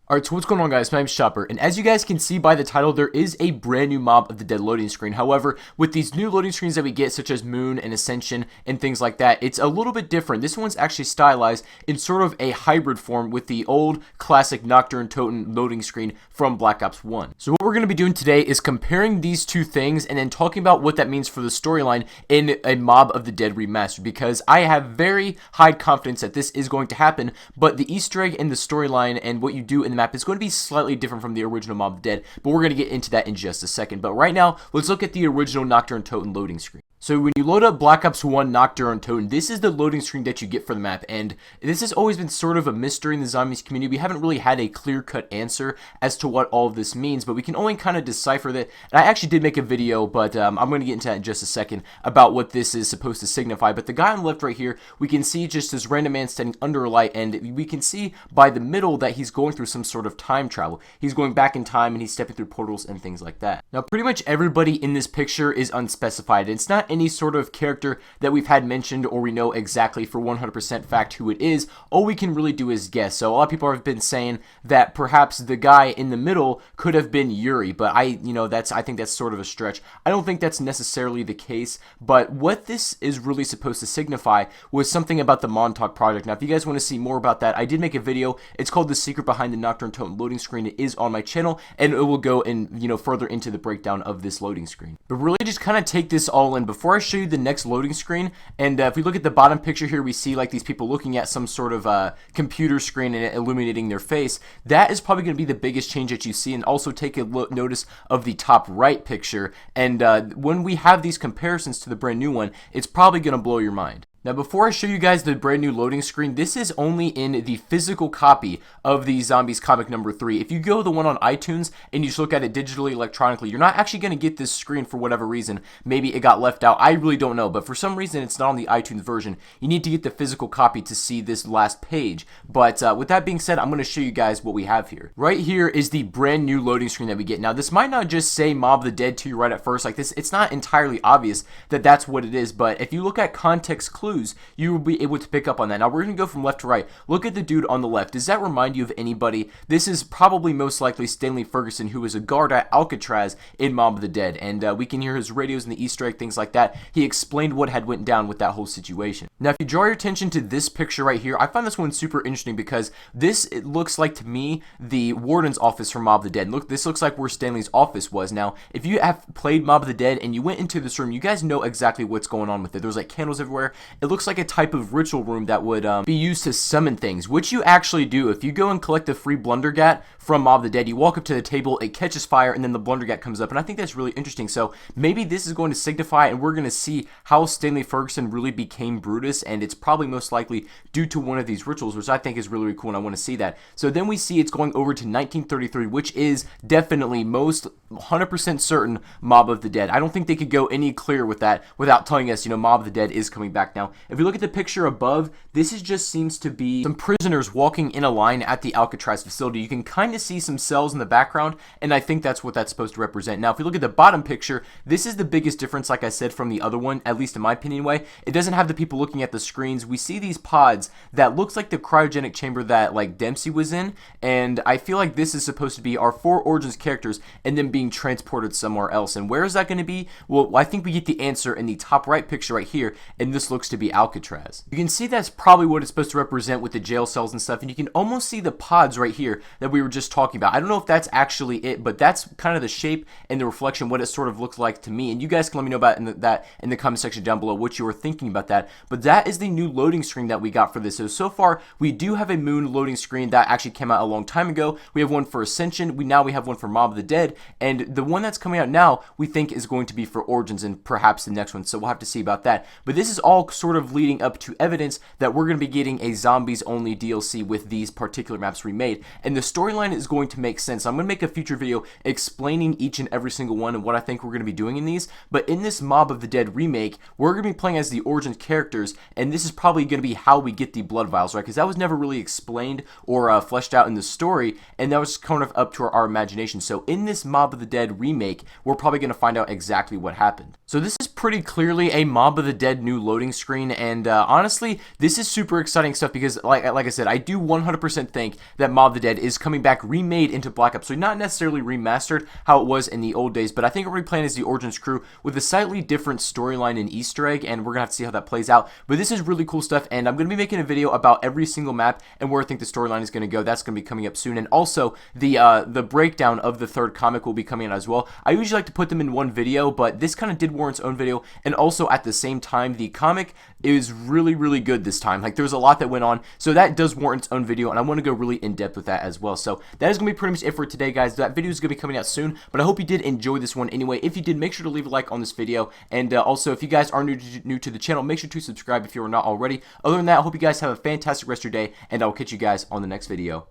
Alright, so what's going on, guys? My name's Chopper, and as you guys can see by the title, there is a brand new Mob of the Dead loading screen. However, with these new loading screens that we get, such as Moon and Ascension and things like that, it's a little bit different. This one's actually stylized in sort of a hybrid form with the old classic Nacht Der Untoten loading screen from Black Ops 1. So what we're going to be doing today is comparing these two things and then talking about what that means for the storyline in a Mob of the Dead remastered, because I have very high confidence that this is going to happen, but the Easter egg in the storyline and what you do in the map is going to be slightly different from the original Mob of the Dead, but we're going to get into that in just a second. But right now, let's look at the original Nacht Der Untoten loading screen. So when you load up Black Ops 1 Nacht Der Untoten, this is the loading screen that you get for the map, and this has always been sort of a mystery in the zombies community. We haven't really had a clear-cut answer as to what all of this means, but we can only kind of decipher that. And I actually did make a video, but I'm going to get into that in just a second, about what this is supposed to signify. But the guy on the left right here, we can see just this random man standing under a light, and we can see by the middle that he's going through some sort of time travel. He's going back in time, and he's stepping through portals and things like that. Now, pretty much everybody in this picture is unspecified. It's not any sort of character that we've had mentioned or we know exactly for 100% fact who it is. All we can really do is guess. So a lot of people have been saying that perhaps the guy in the middle could have been Yuri, but I think that's sort of a stretch. I don't think that's necessarily the case, but what this is really supposed to signify was something about the Montauk project. Now, if you guys want to see more about that, I did make a video. It's called The Secret Behind the Nacht Der Untoten loading screen. It is on my channel, and it will go in, further into the breakdown of this loading screen. But really just kind of take this all in before I show you the next loading screen. And if we look at the bottom picture here, we see like these people looking at some sort of computer screen and illuminating their face. That is probably going to be the biggest change that you see. And also take a notice of the top right picture. And when we have these comparisons to the brand new one, it's probably going to blow your mind. Now, before I show you guys the brand new loading screen, this is only in the physical copy of the Zombies comic number 3. If you go the one on iTunes and you just look at it digitally, electronically, you're not actually going to get this screen for whatever reason. Maybe it got left out. I really don't know, but for some reason it's not on the iTunes version. You need to get the physical copy to see this last page. But with that being said, I'm going to show you guys what we have here. Right here is the brand new loading screen that we get. Now, this might not just say Mob of the Dead to you right at first. Like this, it's not entirely obvious that that's what it is, but if you look at context clues, you will be able to pick up on that. Now, we're going to go from left to right. Look at the dude on the left. Does that remind you of anybody? This is probably most likely Stanley Ferguson, who was a guard at Alcatraz in Mob of the Dead, and we can hear his radios and the Easter egg, things like that. He explained what had went down with that whole situation. Now, if you draw your attention to this picture right here, I find this one super interesting because it looks like, to me, the warden's office from Mob of the Dead. Look, this looks like where Stanley's office was. Now, if you have played Mob of the Dead and you went into this room, you guys know exactly what's going on with it. There's like candles everywhere. It looks like a type of ritual room that would be used to summon things, which you actually do. If you go and collect the free Blundergat from Mob of the Dead, you walk up to the table, it catches fire, and then the Blundergat comes up, and I think that's really interesting. So maybe this is going to signify, and we're going to see how Stanley Ferguson really became Brutus, and it's probably most likely due to one of these rituals, which I think is really, really cool, and I want to see that. So then we see it's going over to 1933, which is definitely most 100% certain Mob of the Dead. I don't think they could go any clearer with that without telling us, Mob of the Dead is coming back. Now, if you look at the picture above, this just seems to be some prisoners walking in a line at the Alcatraz facility. You can kind of see some cells in the background, and I think that's what that's supposed to represent. Now, if you look at the bottom picture, this is the biggest difference, like I said, from the other one, at least in my opinion way. It doesn't have the people looking at the screens. We see these pods that looks like the cryogenic chamber that like Dempsey was in, and I feel like this is supposed to be our 4 Origins characters and then being transported somewhere else. And where is that going to be? Well, I think we get the answer in the top right picture right here, and this looks to be Alcatraz. You can see that's probably what it's supposed to represent with the jail cells and stuff, and you can almost see the pods right here that we were just talking about. I don't know if that's actually it, but that's kind of the shape and the reflection, what it sort of looks like to me, and you guys can let me know about that in the comment section down below, what you were thinking about that. But that is the new loading screen that we got for this. So far, we do have a Moon loading screen that actually came out a long time ago. We have one for Ascension. Now we have one for Mob of the Dead, and the one that's coming out now, we think is going to be for Origins and perhaps the next one, so we'll have to see about that. But this is all sort of leading up to evidence that we're going to be getting a Zombies only DLC with these particular maps remade, and the storyline is going to make sense. I'm going to make a future video explaining each and every single one and what I think we're going to be doing in these, but in this Mob of the Dead remake, we're going to be playing as the Origins characters, and this is probably going to be how we get the blood vials, right? Because that was never really explained or fleshed out in the story, and that was kind of up to our imagination. So in this Mob of the Dead remake, we're probably going to find out exactly what happened. So this is pretty clearly a Mob of the Dead new loading screen. screen, and honestly, this is super exciting stuff because, like I said, I do 100% think that Mob of the Dead is coming back remade into Black Ops. So not necessarily remastered how it was in the old days, but I think we're going to be playing as the Origins crew with a slightly different storyline and Easter egg, and we're going to have to see how that plays out. But this is really cool stuff, and I'm going to be making a video about every single map and where I think the storyline is going to go. That's going to be coming up soon, and also the breakdown of the third comic will be coming out as well. I usually like to put them in one video, but this kind of did warrant its own video, and also at the same time, the comic is really good this time. Like, there's a lot that went on, so that does warrant its own video, and I want to go really in depth with that as well. So that is going to be pretty much it for today, guys. That video is going to be coming out soon, but I hope you did enjoy this one anyway. If you did, make sure to leave a like on this video, and also if you guys are new to the channel, make sure to subscribe if you are not already. Other than that, I hope you guys have a fantastic rest of your day, and I will catch you guys on the next video.